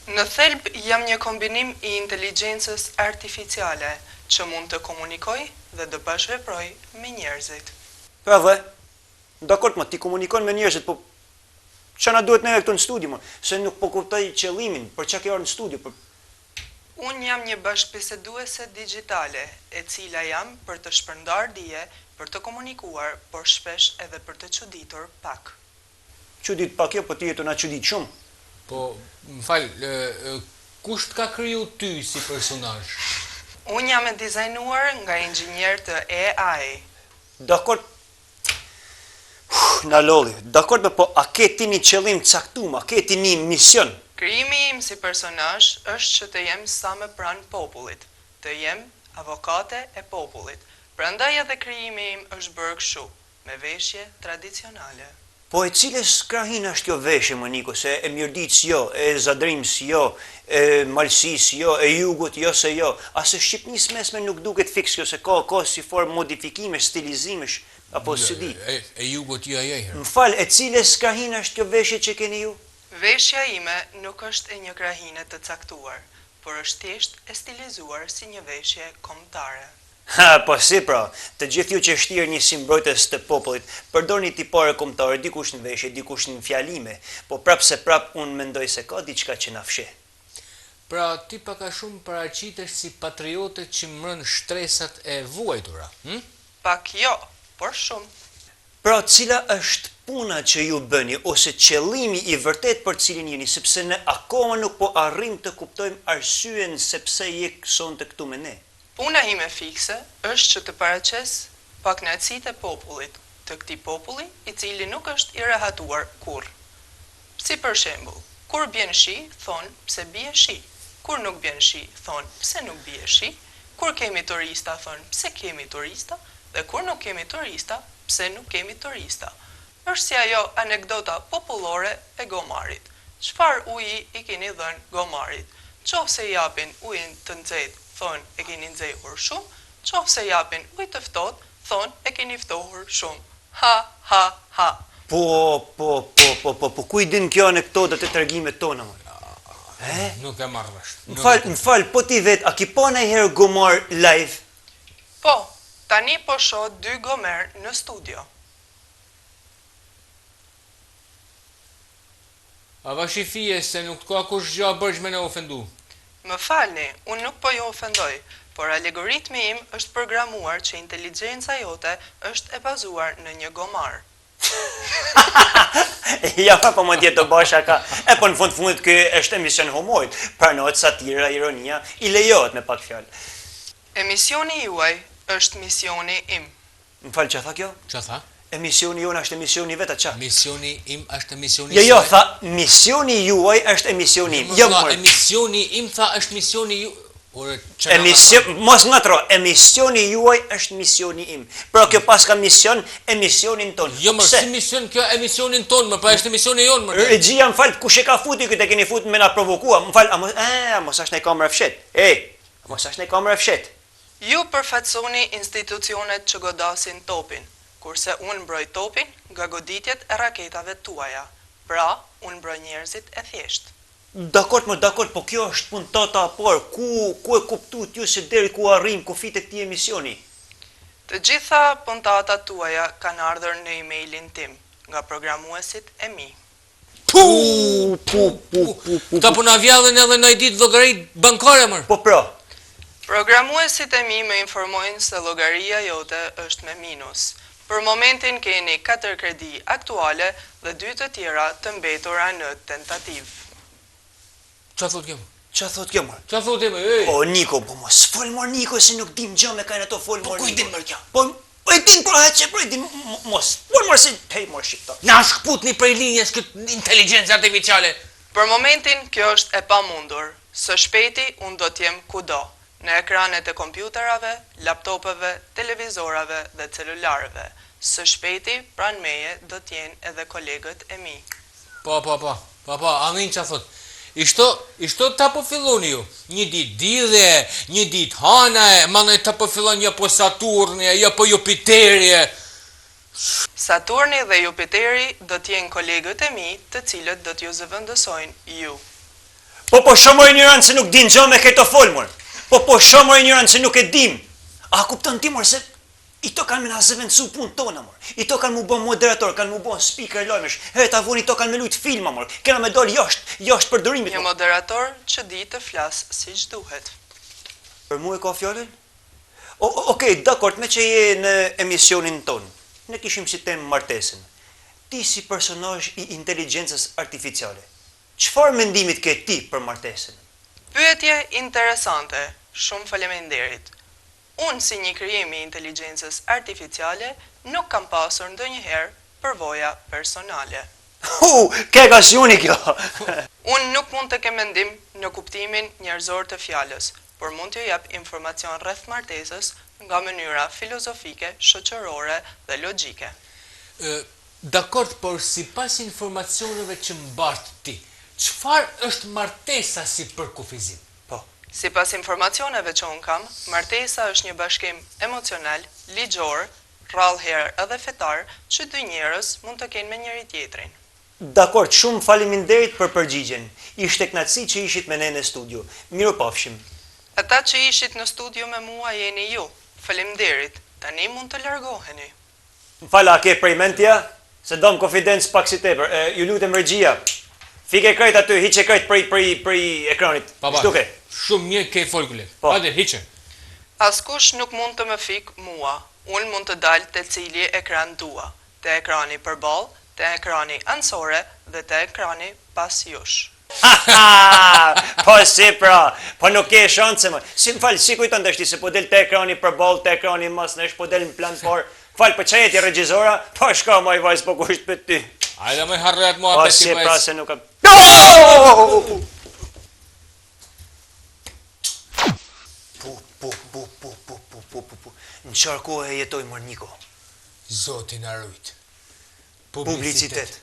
Në thelb jam një kombinim i inteligjencës artificiale që mund të komunikoj dhe të bashkëveproj me njerëzit. Pra dhe, dakord më, ti komunikon me njerëzit, po ç'a na duhet neve këtu në studio më? Se nuk po kuptoj qëllimin, për ç'a ke ardhur në studio, për Unë jam një bashkëbiseduese digjitale, e cila jam për të shpërndar dije, për të komunikuar, por shpesh edhe për të çuditur pak. çudit pak jo, po ti jetu na çudit shumë. Po, më fal, kush të ka kriju ty si personazh? Unë jam e dizajnuar nga inxhinier të AI. Dakord. Na lolli. Dakord, po a ke ti një qëllim caktuar, a ke ti një mision? Krijimi im si personazh është që të jem sa më pranë popullit, të jem avokate e popullit. Prandaj edhe krijimi im është bërë kështu, me veshje tradicionale. Po e cilës krahin është kjo veshje më Niko, se e Mirditës jo, e Zadrimës jo, e Malësisë jo, e Jugut jo se jo, as e Shqipnisë mesme nuk duket fiks kjo, se ka si formë modifikimesh, stilizimesh, apo si di. E Jugut jo herë. Më fal, e cilës krahin është kjo veshje që keni ju? Veshja ime nuk është e një krahine të caktuar, por është thjesht e stilizuar si një veshje kombëtare. Ha, po si pra, të gjithë ju që shtirë një si mbrojtës të popullit, përdorni tipare kombëtare, dikush në veshje, dikush në fjalime, po prap se prap unë mendoj se ka diçka që na fsheh. Pra, ti pak a shumë paraqitesh si patriote që mrën shtresat e vuajtura, hm? Pak jo, por shumë. Pra, cila është puna që ju bëni ose qëllimi i vërtet për cilin jeni, sepse ne akoma nuk po arrim të kuptojmë arsyen sepse je sonte këtu me ne. Puna ime fikse është që të paraqes pakënaqësitë e popullit, të këtij populli i cili nuk është i rehatuar kurrë. Si për shembull, kur bjen shi, thon pse bie shi. Kur nuk bjen shi, thon pse nuk bie shi. Kur kemi turista, thon pse kemi turista. Dhe kur nuk kemi turista, pse nuk kemi turista. Është si ajo anekdota popullore e gomarit. Çfarë uji i keni dhënë gomarit? Qofse japin ujin të nxehtë, thon e keni nxehur shumë. Qofse japin ujë të ftohtë, thon e keni ftohur shumë. Ha, ha, ha. Po, ku i din kjo anekdotat e tregimet tona, më? Nuk e marrë vesh. M'fal, po ti vet, a ki pa ndonjëherë gomar live? Po, tani po shoh 2 gomer në studio. A vashi fije se nuk ka kush gjë bërgjë me në ofendu. Më falni, unë nuk po ju ofendoj, por algoritmi im është programuar që inteligjenca jote është e bazuar në një gomar. Ja, po më tjetë të basha ka. E po në fundit kë është emision humorit, pranohet satira, ironia, i lejohet me pak fjalë. Emisioni juaj është misioni im. M'fal, ç'a tha kjo? Ç'a tha? Emisioni jonë është emisioni vet, qa? Misioni im është emisioni Jo, tha, misioni juaj është emisioni im. Jo, emisioni im tha është misioni ju. Mos ngatro, emisioni juaj është misioni im. Pra kjo pas ka mision, emisionin ton. Jo, më si mision kjo emisionin ton, më pa është emisioni jonë, më. Regjia, m'fal, kush e ka futi këtë e keni futur me na provokua? M'fal, mos është në kamerë fshet. Mos është në kamerë fshet. Ju përfaqësoni institucionet që godasin topin, kurse unë mbroj topin nga goditjet e raketave tuaja. Pra, unë mbroj njerëzit e thjeshtë. Dakord, po kjo është puntata por, ku e kuptuat ju se deri ku arrim kufit e këtij emisioni? Të gjitha puntatat tuaja kanë ardhur në emailin tim, nga programuesit e mi. Ta po na vjallën edhe në ditë llogarit bankare, mërë. Po pra. Programuesit e mi më informojnë se llogaria jote është me minus. Për momentin keni 4 kredi aktuale dhe 2 të tjera të mbetura në tentativë. Qa thot kjo? Qa thot kjo, mërë? Qa thot e më? O, Niko, po mos fol mërë, Niko, se nuk dim gjë me kajnë ato fol mërë. Po, ku i din mërë kjo? Po, e din, pra, e din, mos, fol mërë, se, hej, mërë, shqipta. Na shkput një prej linjes këtë inteligencë artificiale. Për momentin, kjo është e pamundur. Së shpejti, unë do t'jem kudo. Në ekranet e kompjuterave, laptopeve, televizorave dhe celularëve. Së shpejti, pranë meje, do t'jen edhe kolegët e mi. Po, amin që thot. Ishto ta po filloni ju, një dit didhe, një dit hanae, manaj ta po fillon një po Saturni, një po Jupiteri. Saturni dhe Jupiteri do t'jenë kolegët e mi të cilët do t'ju zëvendësojnë ju. Po shomoj njëran se nuk din gjë me këto folmur. Po shomoj njëran se nuk e dim. A kupton ti, mor, se i to kanë me na zëvendësu punë tona, mor. I to kanë mu bën moderator, kanë mu bën speaker lojmesh. Herë ta vuni to kanë me lut filma, mor. Kena me dal jashtë përdorimit. Një moderator që di të flas siç duhet. Për mua e ka fjalën? Okej, dakord, me që je në emisionin ton. Ne kishim si temë martesën. Ti si personazh i inteligjencës artificiale. Çfarë mendimit ke ti për martesën? Pyetje interesante. Shumë faleminderit. Unë si një krijim i inteligjencës artificiale nuk kam pasur ndonjëherë përvoja personale. Ke gazjoni kjo. Unë nuk mund të kem mendim në kuptimin njerëzor të fjalës, por mund t'ju jap informacion rreth martesës nga mënyra filozofike, shoqërore dhe logjike. Dakord, por sipas informacioneve që mbart ti, çfarë është martesa si përkufizim? Si pas informacioneve që unë kam, martesa është një bashkim emocional, ligjor, rrallëherë edhe fetar, që 2 njerëz mund të kenë me njëri tjetrin. Dakord, shumë faleminderit për përgjigjen. Ishte kënaqësi që ishit me ne në studio. Mirupafshim. Ata që ishit në studio me mua jeni ju. Faleminderit. Tani mund të largoheni. M'fala, ke prej mendja? Se dom konfidencë pak si tepër. Ju lutem regjia. Fike krejt aty, hiqe krejt prej ekranit. Shtuke. Shumë mirë ke folgule. Hajde, hiqe. Askush nuk mund të më fik mua. Unë mund të dal te cili ekran dua. Te ekrani përballë, te ekrani ansore dhe te ekrani pas jush. Po si pra, po nuk ke shanse më. Si më falë, si kujton të shti se po del të ekrani për bol, të ekrani mas nesh, po del në plan por. Falë, për që jeti regjizora, po shka ma i vajzë po kusht për ty. Ajde me harret mua Po apeti si pra vajzë. se nuk kam... Po. Në qarë kohë e jetoj mërë Niko. Zotin arrujt. Publicitet.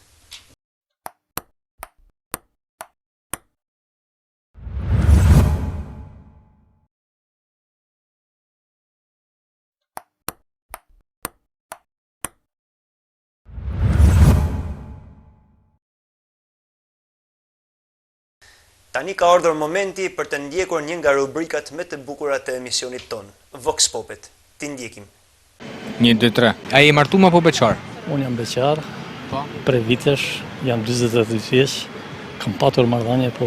Tani ka ardhur momenti për të ndjekur një nga rubrikat më të bukura të emisionit ton, Vox Popet. Ti ndjekim. 1, 2, 3. A je martum apo beqar? Unë jam beqar, Po. prej vitesh, jam 22 vjeç, kam patur marrëdhënie, po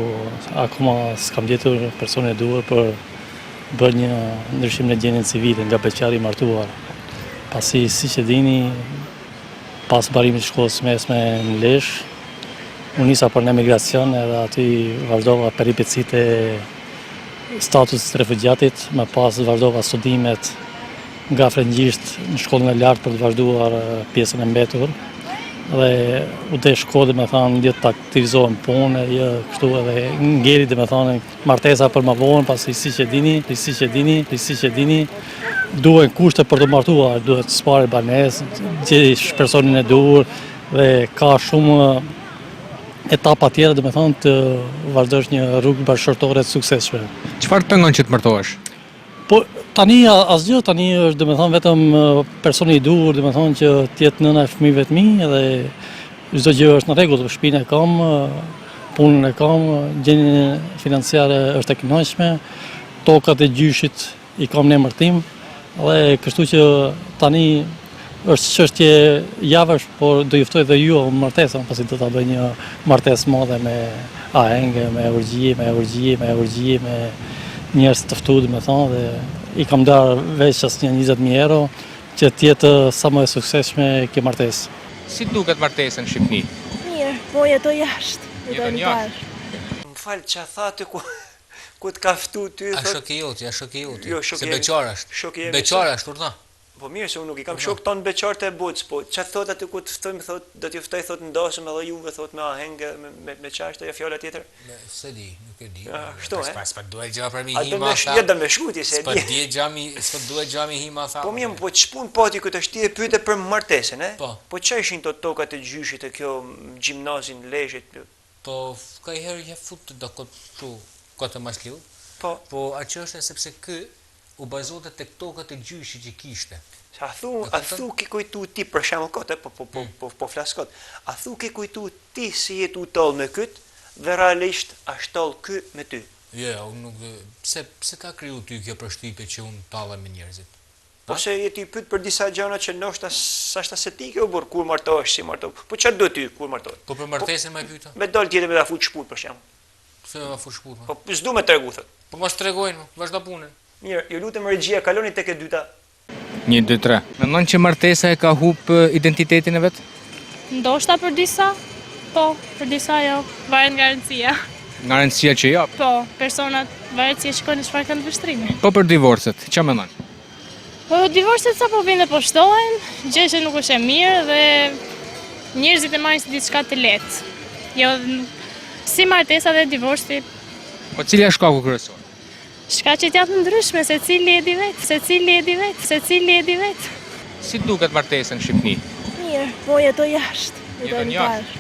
akoma s'kam gjetur personin e duhur për bërë një ndryshim në gjendjen civile nga beqari i martuar. Pasi siç e dini, pas mbarimit të shkollës mesme në Lezhë, unë nisa për në emigracion edhe aty vazhdova peripecitë e statusit të refugjatit, më pas vazhdova studimet nga frëngjisht në shkollën e lartë për të vazhduar pjesën e mbetur. Dhe u desh kohë me thonë ndjet të aktivizohem punë, kështu edhe ngeli dhe me thonë martesa për më vonë, pasi siç e dini, duhen kushte për të martuar, duhet spari banesë, gjesh personin e duhur dhe ka shumë etapa tjera dhe me thonë të vazhdosh një rrugë bashkëshortore të suksesshme. Çfarë të pengon që të martohesh? Po tani asgjë, tani është domethënë vetëm personi i duhur, domethënë që të jetë nëna e fëmijëve të mi dhe çdo gjë është në rregull, shtëpinë e kam, punën e kam, gjendjen financiare është e kënaqshme, tokat e gjyshit i kam në emër tim dhe kështu që tani është çështje javësh, por do juftoj dhe ju martesën, pasi do ta bëj një martesë madhe me ahenge, me urgjie, me njerëz të ftuar, me thonë, dhe i kam darë veç as një 20.000 euro që t'jetë sa më e suksesshme kjo martesë. Si duket martesa në Shqipëni? Mirë, po jetoj jashtë. Jeton jashtë? Më falë që tha ty ku të ka ftu ty, A thot... shoki joti, Jo, shoku se jemi. beqar është. Shoku jemi. Beqar është, urna. Po mirë se unë nuk i kam shok tonë beqartë e bucë, po që thot aty ku të ftojmë, thot, do t'ju ftoj, thot, ndashëm edhe juve, thot, me ahenge, me qashtë, ja fjalla tjetër. Se di, nuk e di. Kështu, e? S'pa duhet gjë për mi A do hima me tha. shkjet, do me shkuti, se S'pa di. duhet gjami hima tha. Po mirë, po ç'pun pati këtë është ti e pyete për martesën, e? Po. Po që ishin të tokat e gjyshit e kjo gjimnazin Lezhit? Po, ka i herë je fut do këtë masliu. Po, Po, a që është sepse kë u bazote tek tokat e gjyshit që kishte. a thu ke kujtu ti për shembull kot, po flas kot. A thu ke kujtu ti si jetu toll me kyt dhe realisht ashtë toll ky me ty? Jo, unë nuk pse ka kriju ty kjo përshtypje që unë tallem me njerëzit. Po se je ti pyet për disa gjëra që ndoshta s'ashta se ti ke u bër kur martohesh, si martohesh. Po çfarë do ty kur martohesh? Po për martesën më e pyeta. Me dal tjetër me ta fut shput për shembull. Pse ma fush shput? Po s'du me tregu thot. Po mos tregojnë, vazhdo punën. Mirë, ju lutem regjia, kaloni tek e dyta. 1, 2, 3. Mendon që martesa e ka humb identitetin e vet? Ndoshta për disa, po, për disa jo, varet nga rëndësia. Nga rëndësia që jap. Po, personat varet si e shikojnë çfarë kanë vështrime. Po për divorcet, ç'a mendon? Po, divorcet sa po vinë dhe po shtohen, gjë që nuk është e mirë dhe njerëzit e marrin si diçka të lehtë. Jo, si martesa dhe divorci, Po cili është shkaku kryesor? shkaqet janë të ndryshme, secili e di vet. Si duket martesa në Shqipëni? Mirë, po jetoj jashtë. Jeton jashtë?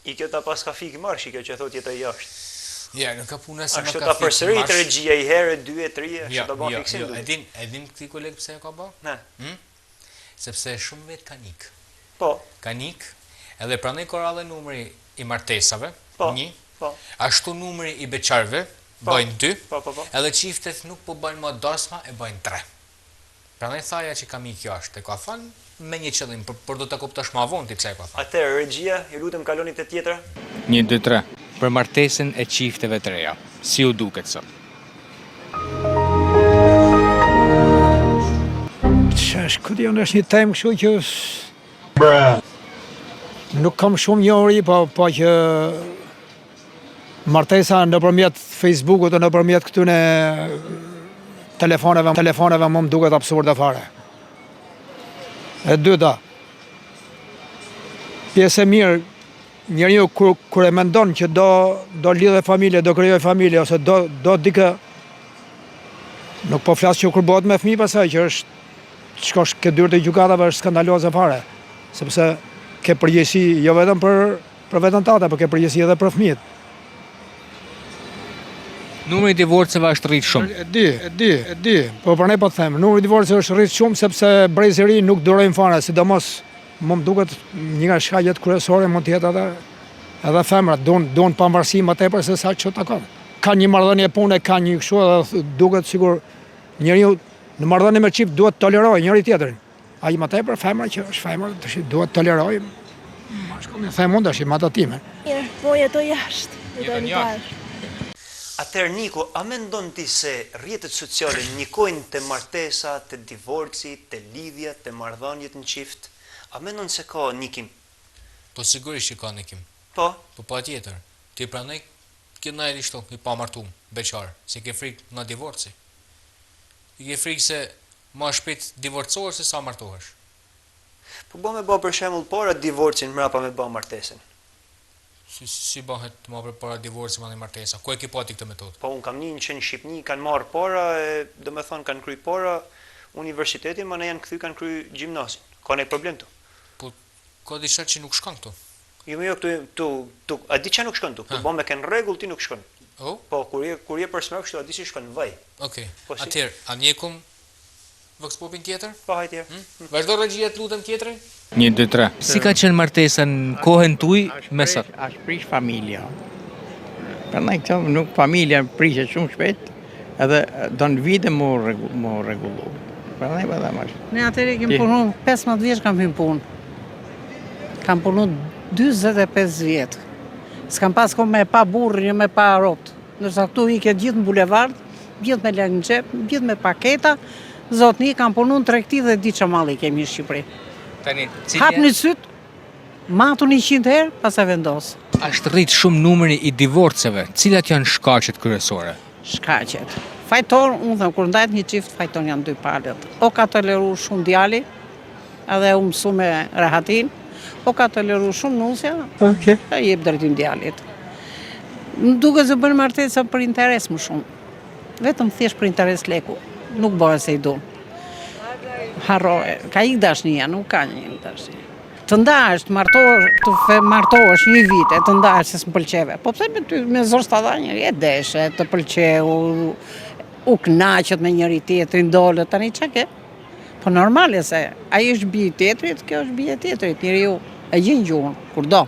I kjo ta pas ka fik marsh, i kjo që thot jetoj jashtë. Ja, nuk ka puna se Ashtu më ta ka përsërit regjia i herë, 2 e 3, ashtu Jo, ta bën jo, fiksim. jo, edin këti koleg pse e ka bë? Na. Sepse shumë vet kanik. Po, Kanik, edhe prandaj korale numri i martesave, Po. 1, po, ashtu numri i beqarve, Po. bëjnë 2, po. edhe çiftet nuk po bëjnë më dasma, e bëjnë 3. Prandaj thaja që kam ikë jashtë, e ka thënë me një qëllim, por do ta kuptosh më vonë ti pse e ka thënë. Atëherë regjia, ju lutem kaloni te tjetra. 1, 2, 3. Për martesën e çifteve të reja, si u duket sot? Qash, këtë janë është një temë kështu që Nuk kam shumë njohuri, po që martesa nëpërmjet Facebookut dhe nëpërmjet këtyne telefoneve më duket absurde fare. E dyta, pjesë e mirë, njeriu kur e mendon që do lidhe familje, do krijoj familje ose do dikë, nuk po flas që kur bëhet me fëmijë pasaj që është shkosh ke dyrë të gjykatave është skandaloze fare, sepse ke përgjegjësi jo vetëm për veten tënde, por ke përgjegjësi edhe për fëmijët. Numri i divorceve është rrit shumë. E di, po për ne po të them, numri i divorceve është rrit shumë sepse brezë i ri nuk durojnë fare, sidomos më duket një nga shkaqet kryesore mund të jetë edhe femrat duan pavarësi më tepër se sa çu takon. Ka një marrëdhënie pune, ka një kështu edhe duket sikur njeriu në marrëdhënie me çift duhet tolerojë njëri tjetrin. Ai më tepër femra që është femër, duhet tolerojë. Mashkullin them unë tash me ato time. Mirë, po jetoj jashtë. Jetoj në parë. Atëherë Niko, a mendon ti se rrjetet sociale ndikojnë te martesa, te divorci, te lidhja, te marrëdhëniet në çift? A mendon se ka ndikim? Po sigurisht që ka ndikim. Po. Po patjetër. Ti pranoj që na jeni kështu, i pamartuar, beqar, se ke frikë nga divorci. I ke frikë se më shpejt divorcohesh se sa martohesh. Po me bë për shembull para divorcin mbrapa me bë martesën. Si bëhet më përpara divorci me martesa? Ku e ke pati këtë metodë? Po un kam një që në Shqipëni kanë marrë para, domethënë kanë kry para universitetin, më ne janë kthy kanë kry gjimnazin. Ka ndonjë problem këtu? Po ka diçka që nuk shkon këtu. Jo këtu, a di çka nuk shkon këtu? Po bën me kanë rregull ti nuk shkon. Oh? Po kur je për smë kështu a di si shkon vaj. Okej. Po, si? Atëherë, a njekum Vox Popin tjetër? Po hajde. Vazhdo regjia të lutem tjetrin. 1, 2, 3. Si ka qenë martesa në kohën tuaj me sa? Është prish familja. Prandaj këto nuk familja prishet shumë shpejt, edhe don vite më rregullu. Prandaj valla më. Ne atëherë kem punuar 15 vjeç kam hyrë punë. Kam punuar 45 vjet. S'kam pas kohë me pa burrë, me pa rrotë. Ndërsa këtu ikë gjithë në bulevard, gjithë me lekë në xhep, gjithë me paketa. Zotni kam punuar në tregti dhe di çamalli kemi në Shqipëri. Tani, Hapni syt, matu 100 herë, pas e vendos. Është rrit shumë numri i divorceve. Cilat janë shkaqet kryesore? Shkaqet. Fajtor, unë them, kur ndajt një çift, fajton janë dy palët. O ka toleru shumë djali, edhe u mësu me rahatin, o ka toleru shumë nusja, e jep drejtim djalit. Më duket se bën martesa për interes më shumë. Vetëm thjesht për interes leku. Nuk bëhet se i dun. Harroje, ka ik dashnia, nuk ka një dashni. Të ndahesh, të martohesh një vit, të ndahesh se s'm pëlqeve. Po pse me ty me zor stadanje, e deshe, të pëlqeu, u kënaqet me njëri tjetrin, dolët, tani çka ke? Po normale se ai është bie i tjetrit, kjo është bie e tjetrit, njeriu e gjen gjuhën kur do.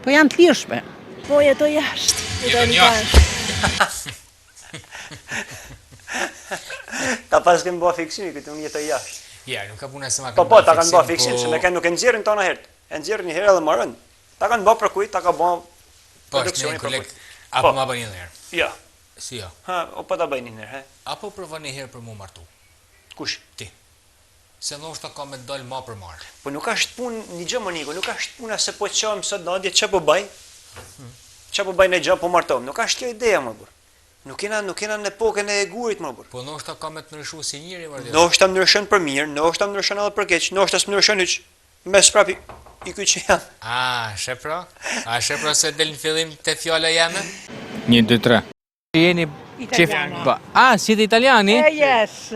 Po janë të lirshme. Po jetoj jashtë. Jetoj në parë. Ta pas kem bë fiksimi këtu unë jetoj jashtë. Ja, nuk ka puna se ma kanë. Po, ta kanë bë fiksim, se ne nuk e nxjerrin tona herë. E nxjerrin një herë edhe marrën. Ta kanë bë për kujt, ta ka bë produksionin për kujt. Apo ma bëni një herë. Ja. Si ja. Ha, o po ta bëni një herë, he. Apo provon një herë për mu martu. Kush? Ti. Se ndoshta ka me dal më për marr. Po nuk është punë një gjë Moniko, nuk është puna se po çojm sot në çfarë po bëj. Çfarë po bëj ne gjë po martom. Nuk është kjo ideja më burr. Nuk kena në epokën e gurit më burr. Po ndoshta ka me të ndryshuar si njëri vërtet. Ndoshta ndryshon për mirë, ndoshta ndryshon edhe për keq, ndoshta s'ndryshon hiç. Mes prapi i ky që jam. Shepra? Shepra se del në fillim te fjala jeme? 1, 2, 3. Jeni Italiano. Si jete italiani? Yes.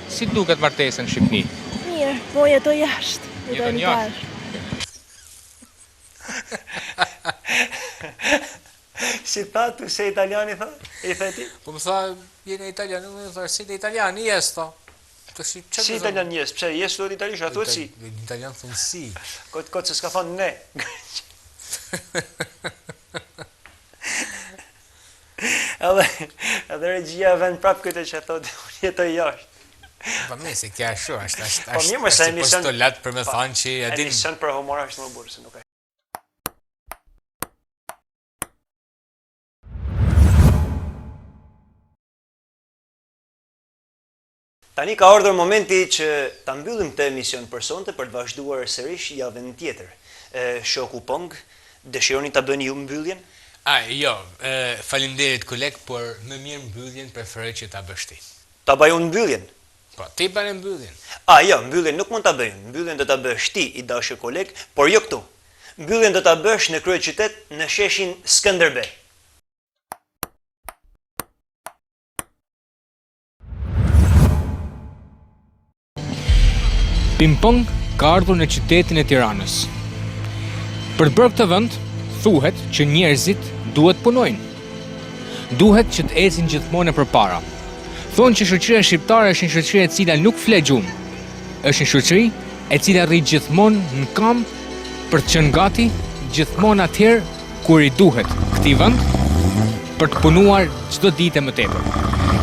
Si duket martesa në Shqipëri? Mirë, po jetoj jashtë. Jetoj në parë. Si tha tu se italiani tha? I the ti? Po më tha, jeni italian, unë tha, si te italiani jes tha. Si italian jes, pse jes thuhet italisht, a thuhet si? Në italian thon si. Kot se s'ka thonë ne. Edhe regjia vend prap këtë që thotë unë jetoj jashtë. Po më se kjo ashtu është. Po mirë, mos e emision postulat për me thënë që e din. Emision për humor është më burrë se nuk e. Tani ka ardhur momenti që ta mbyllim këtë emision për sonte për të vazhduar sërish javën tjetër. Shoku Pong, dëshironi ta bëni ju mbylljen? Jo, faleminderit koleg, por më mirë mbylljen preferoj që ta bësh ti. Ta bëj unë mbylljen? Po, ti bane mbylljen. Jo, mbylljen nuk mund ta bëj. Mbylljen do ta bësh ti, i dashur koleg, por jo këtu. Mbylljen do ta bësh në kryeqytet në sheshin Skënderbej. Ping-pong ka ardhur në qytetin e Tiranës. Për të bërë këtë vend, thuhet që njerëzit duhet punojnë. Duhet që të ecin gjithmonë përpara. Thonë që shoqëria shqiptare është një shoqëri e cila nuk fle gjumë. Është një shoqëri e cila rri gjithmonë në kamp për të qenë gati gjithmonë atëherë kur i duhet këtij vend për të punuar çdo ditë më tepër.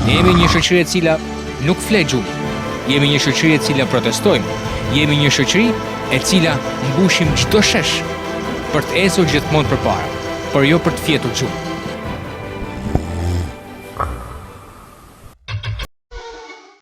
Ne jemi një shoqëri e cila nuk fle gjumë. Jemi një shoqëri e cila protestojmë. Jemi një shoqëri e cila mbushim çdo shesh për të ecur gjithmonë përpara, por jo për të fjetur gjumë.